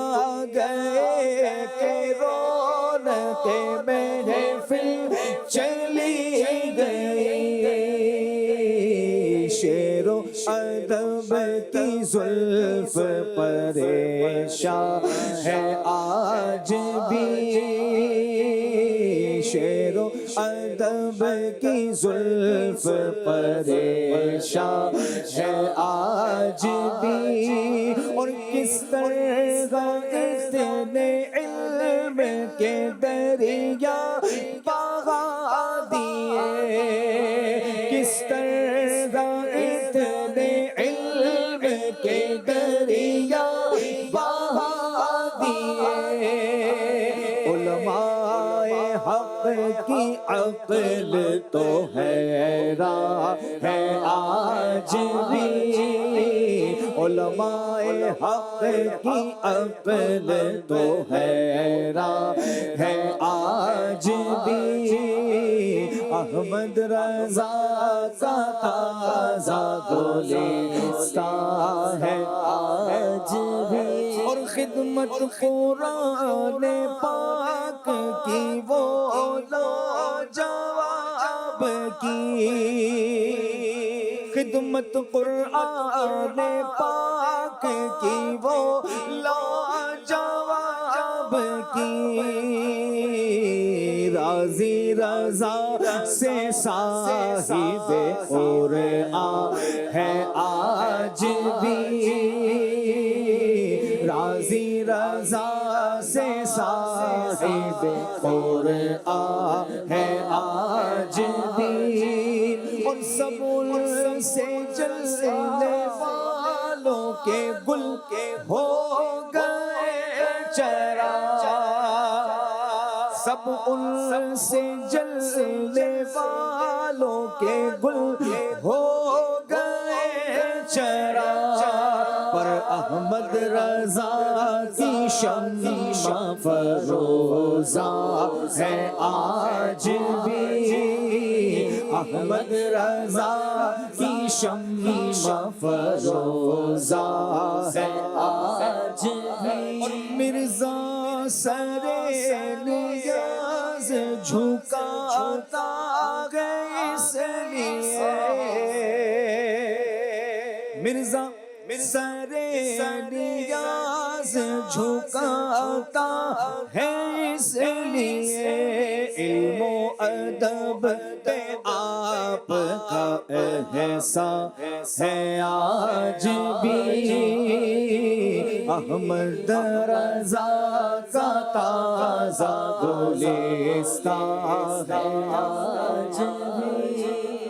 گئے کہ رونق محفل چلی گئی. شعر و ادب کی زلف پریشاں ہے آج بھی، شعر و ادب کی زلف پریشاں ہے آج بھی. اور کس طرح اتنے علم کے دریا بہا دیے، کس طرح اتنے علم کے دریا بہا دیے. علماء حق کی عقل تو حیران ہے آج بھی، علماء حق کی عقل تو حیران ہے آج بھی. احمد رضا کا تازہ گلستہ ہے آج بھی. اور خدمت قرآن پاک کی وہ لاجواب کی، خدمت قرآن پاک کی وہ لاجواب کی. راضی رضا سے صاحب قرآن ہے آج بھی، راضی رضا سے صاحب قرآن ہے آج بھی. اور سب سے جلنے والوں کے گل ہو گئے چرا، سب ان سے جلنے والوں کے گل ہو گئے چرا، پر احمد رضا کی شمع فروزہ ہے آج بھی، احمد رضا کی شمع فروزہ ہے آج بھی، اور مرزا سر نیاز جھکاتا ہے اس لیے، مرزا سر نیاز جھکاتا ہے اس لیے، علم و ادب پہ آپ کا احسان ہے آج بھی، احمد رضا کا تازہ گلستان ہے آج بھی،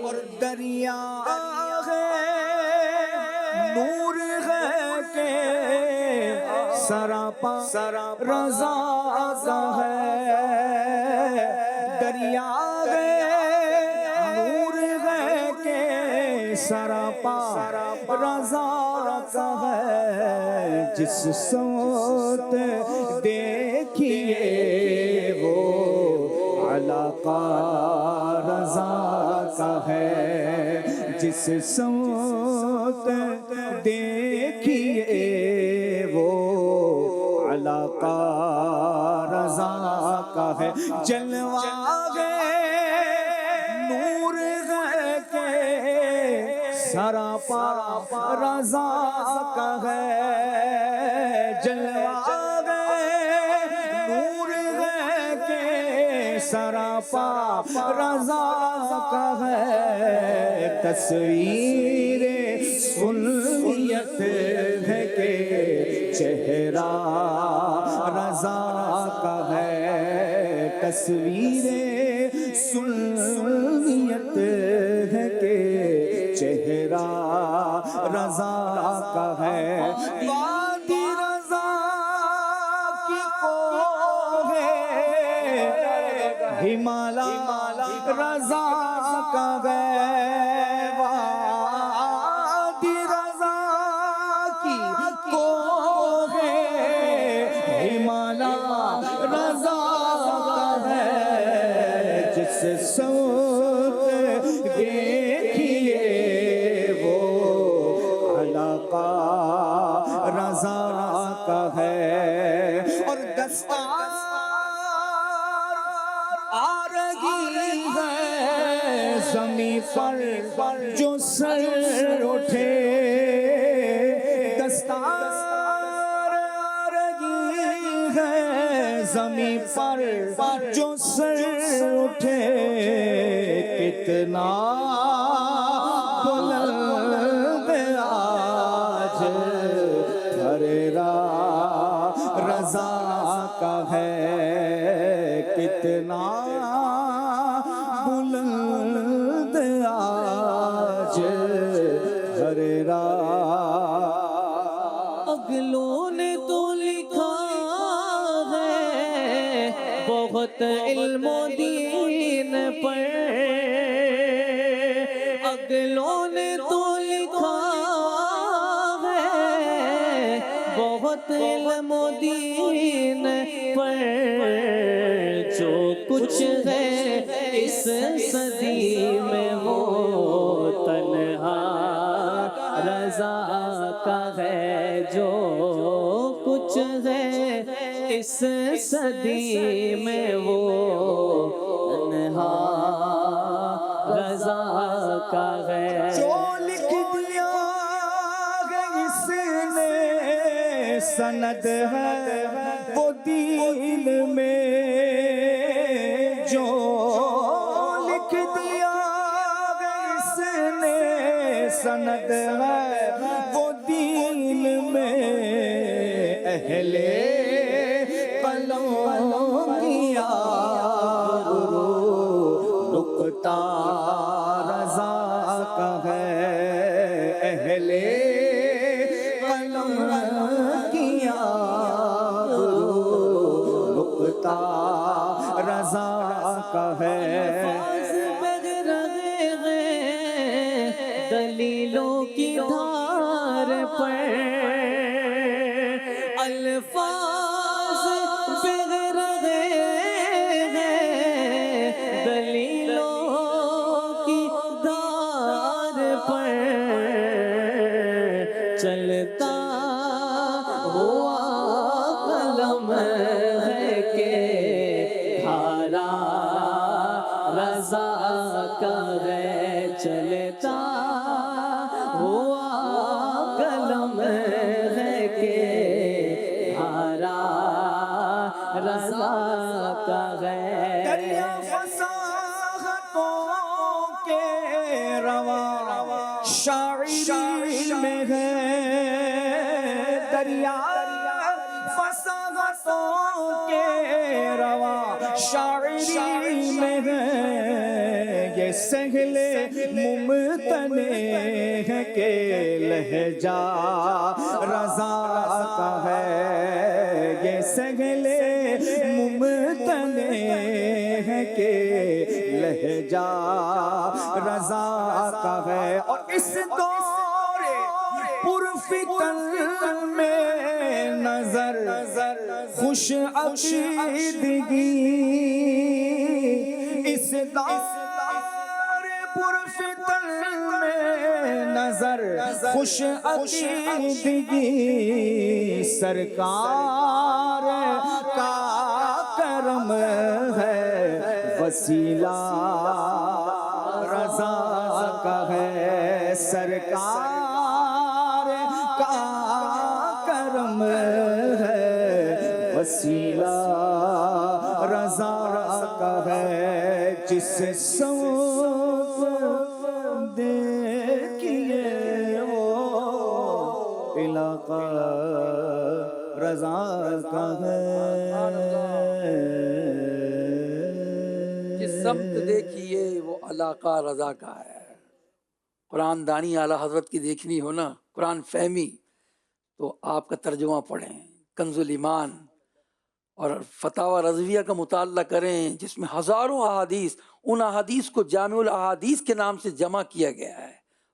اور دریا نور ہے کہ سراپا رضا کا ہے، دریا نور ہے کہ سراپا رضا کا ہے، جس سمت دیکھیے وہ علاقہ رضا کا ہے، جس سمت دیکھیے وہ علاقہ رضا کا ہے، جلوہ نور ہے کہ سراپا رضا کا ہے، جلوہ نور ہے کہ سراپا رضا کا ہے، تصویر سنیت ہے کہ چہرہ رضا کا ہے، تصویر سنیت ہے کہ چہرہ رضا کا ہے، وادی رضا کی کوہ ہمالا رضا کا ہے، وادی رضا کی کوہ ہمالا رضا کا ہے، جس سمت دیکھیے وہ علاقہ رضا کا ہے، اور دستار آ رہی ہے زمین پر جو سر اٹھے، دستار آ رہی ہے زمین پر جو سر اٹھے، کتنا بلند آج ہریرا رضا کا ہے، کتنا بلند آج ہریرا، اگلوں نے تو لکھا ہے بہت علم و دین پر، اگلوں نے تو لکھا ہے بہت علم و دین پر، جو کچھ ہے اس صدی میں وہ تنہا رضا کا ہے، جو کچھ ہے اس صدی میں وہ تنہا رضا کا ہے، جو لکھ دیا ہے اس نے سند ہے وہ دین میں، جو لکھ دیا ہے اس نے سند ہے وہ دین میں، اہل قلم کیا نقطہ رضا کا ہے، اہل قلم کیا نقطہ رضا کا ہے دلیلوں کی دھار پر الفاظ بغ رہے ہیں دلیلوں کی دھار پر چلتا ہوا قلم ہے کہ دھارا رضا کا ہے چلتا ہوا قلم ہے کہ دھارا رضا کا ہے دریا فصاحتوں کے رواں شاعری میں ہے دریا فصاحتوں کے رواں شاعری میں ہے یہ سہل ممتنے ہے کہ لہجہ رضا کا ہے یہ سہل ممتنے ہے کہ لہجہ رضا کا ہے اور اس دور پرفتن میں نظر خوش عقیدگی اس دور پرفتن میں نظر خوش عقیدگی سرکار کا کرم ہے وسیلہ رضا کا ہے سرکار کا کرم ہے وسیلہ رضا کا ہے جس سمت دیکھیے وہ علاقہ رضا کا ہے جس سمت دیکھیے وہ علاقہ رضا کا ہے قرآن دانی اعلیٰ حضرت کی دیکھنی ہو نا قرآن فہمی تو آپ کا ترجمہ پڑھیں کنز الایمان اور فتاوی رضویہ کا مطالعہ کریں جس میں ہزاروں احادیث ان احادیث کو جامع الاحادیث کے نام سے جمع کیا گیا ہے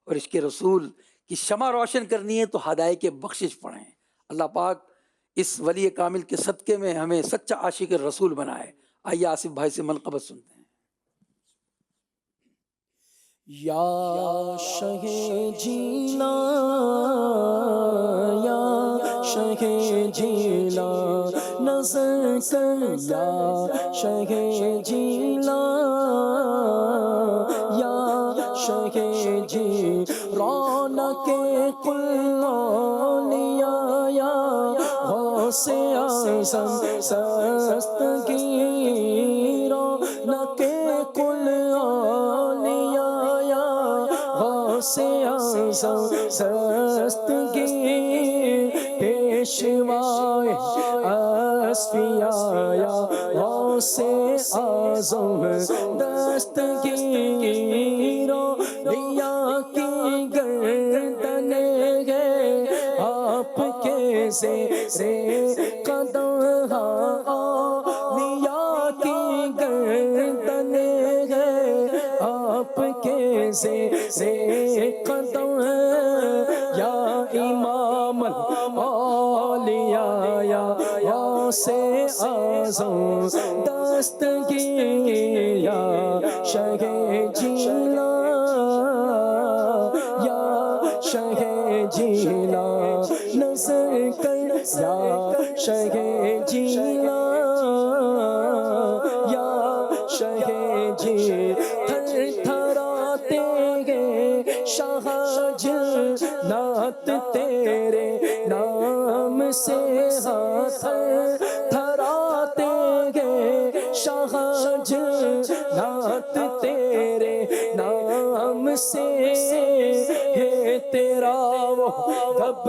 اور عشق رسول کی شمع روشن کرنی ہے تو ہدایت کے بخشش پڑھیں اللہ پاک اس ولی کامل کے صدقے میں ہمیں سچا عاشق رسول بنائے آئیے آصف بھائی سے منقبت سنتے ہیں یا شہ جینا یا شہ جینا نظر کر یا شہ جینا یا شہ جی رونق قلیا یا غوث اعظم سستگی رونق قلیا سے اعظم سستگی پیشوائے اصفیاء یا غوث اعظم دستگیر ریا کی گردن ہے آپ کے زیر قدم لیا کی گردن ہے آپ کے زیر قدم یا امام الاولیاء یا غوث اعظم دستگیر یا شہ جینا یا شہ جینا نظر کر یا شہ جینا یا شہ جی تھر تھراتے گئے شاہ جنات تیرے نام سے تھر تھراتے گئے شاہ جنات تیرے نام سے ہے تیرا وہ دب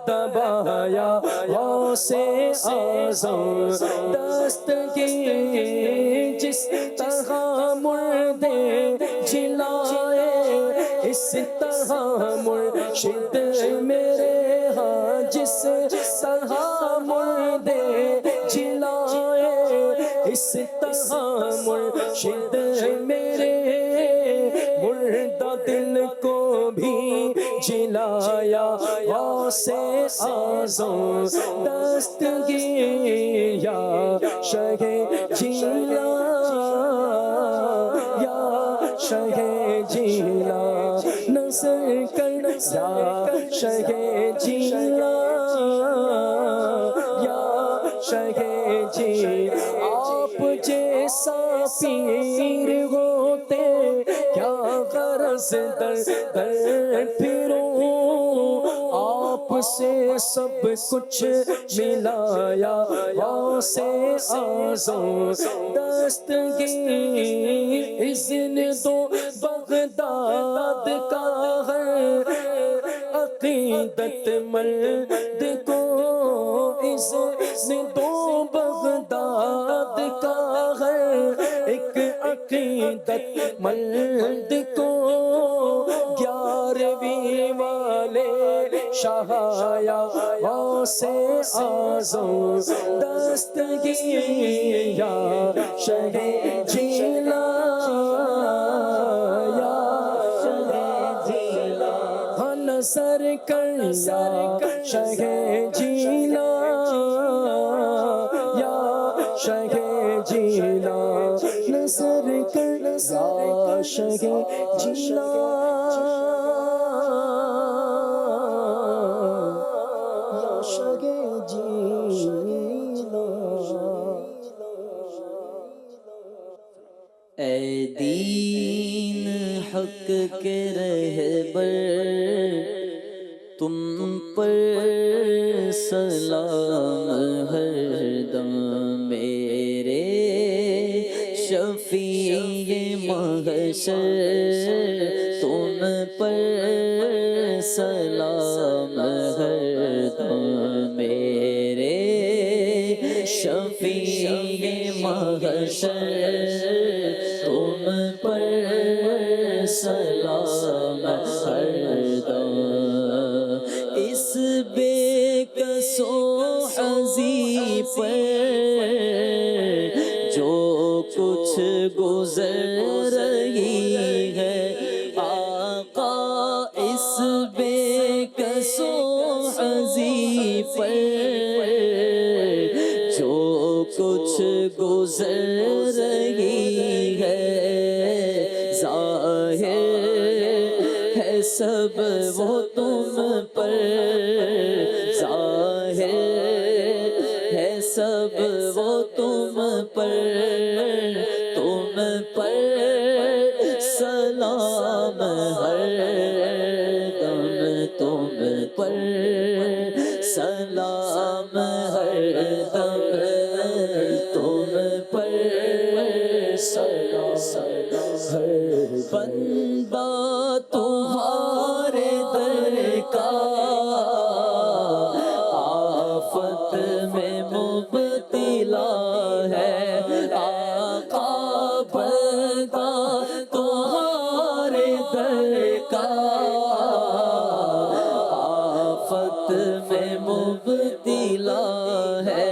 دبایا غوث اعظم دستگیر جس طرح مردے جلائے اس اس طرح مرشد میرے ہاں جس طرح مردے جلائے اس طرح مرشد میرے مردہ دل کو بھی جلایا غوث اعظم دستگیر یا شہ جیلا یا شہ جیلا نظر کر یا شہ جیلا یا شہ جیلا آپ جیسا پیر ہوتے کیا غرض در در پھروں آپ سے سب کچھ ملایا غوث اعظم دستگیر اذن دو بغداد کا ہر عقیدت مرد کو اذن دو بغداد کا ہر ایک عقیدت مرد کو 11ویں والے شہایا غوث اعظم دستگیر یا شہ جیلا یا شہ جیلا نظر کر یا شہ جیلا یا شہ جیلا نظر کر یا شہ جیلا اے دین حق کے رہبر تم پر سلام ہر دم میرے شفیع محشر تم پر سلام ہر دم میرے شفیع محشر تم پر سلام ہر دم اس بے کس و حزی پر جو کچھ گزر رہی ہے آقا اس بے کس و حزی پر جو کچھ گزر رہی ہے ظاہر ہے سب وہ تم پر ظاہر ہے سب وہ تم پر سلام ہر دم تم پر سلام ہر دم تم پر سلام ہر بندہ تمہارے در کا آفت میں مبتلا ہے آقا بندہ تمہارے در کا آفت میں مبتلا ہے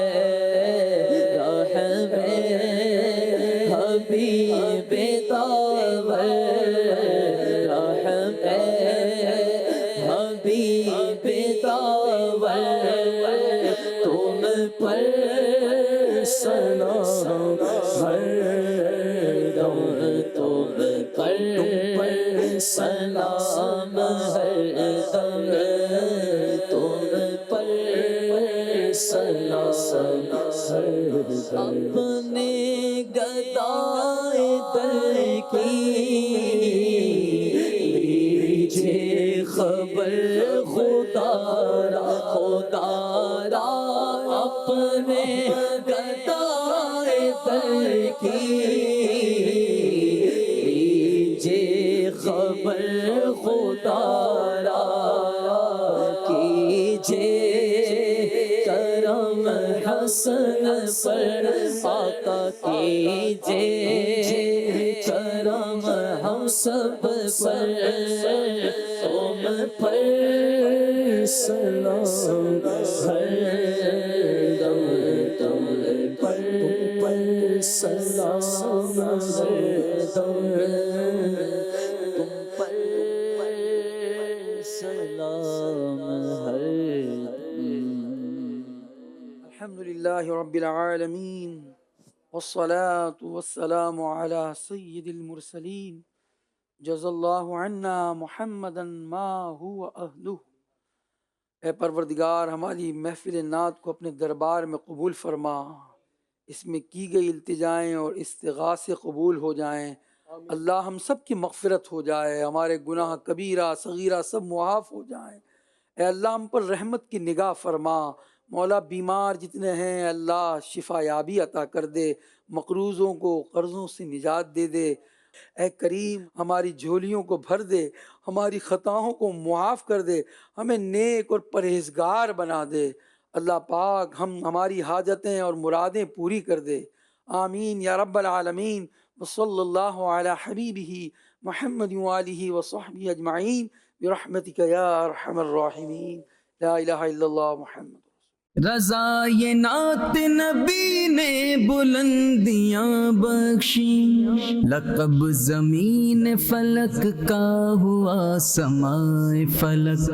رحم حبیب تاور رحم حبیب تاور تم پر سلام ہر دم تم پر سلام ہر دم تم پر سلام ہر دم اپنے گدائے در کی لیجیے خبر خدا را اپنے گدائے در کی لیجیے خبر خدا را کیجیے کرم حسن پر آقا کیجیے کرم سب پر تم پر سلام ہر دم تم پر سلام ہر دم تم پر سلام ہر الحمد للہ رب العالمین والصلاة والسلام على سید المرسلین جزا اللہ عنا محمدا ما هو اہلہ۔ اے پروردگار ہماری محفل نعت کو اپنے دربار میں قبول فرما، اس میں کی گئی التجائیں اور استغاثے قبول ہو جائیں۔ اللہ ہم سب کی مغفرت ہو جائے، ہمارے گناہ کبیرہ صغیرہ سب معاف ہو جائیں۔ اے اللہ ہم پر رحمت کی نگاہ فرما، مولا بیمار جتنے ہیں اللہ شفا یابی عطا کر دے، مقروضوں کو قرضوں سے نجات دے دے۔ اے کریم ہماری جھولیوں کو بھر دے، ہماری خطاؤں کو معاف کر دے، ہمیں نیک اور پرہیزگار بنا دے۔ اللہ پاک ہماری حاجتیں اور مرادیں پوری کر دے، آمین یا رب العالمین۔ وصلی اللہ علی حبیبہ محمد وآلہ وصحبہ اجمعین برحمتک یا ارحم الراحمین۔ لا الہ الا اللہ محمد۔ رضا یہ نعت نبی نے بلندیاں بخشی، لقب زمین فلک کا ہوا سمائے فلک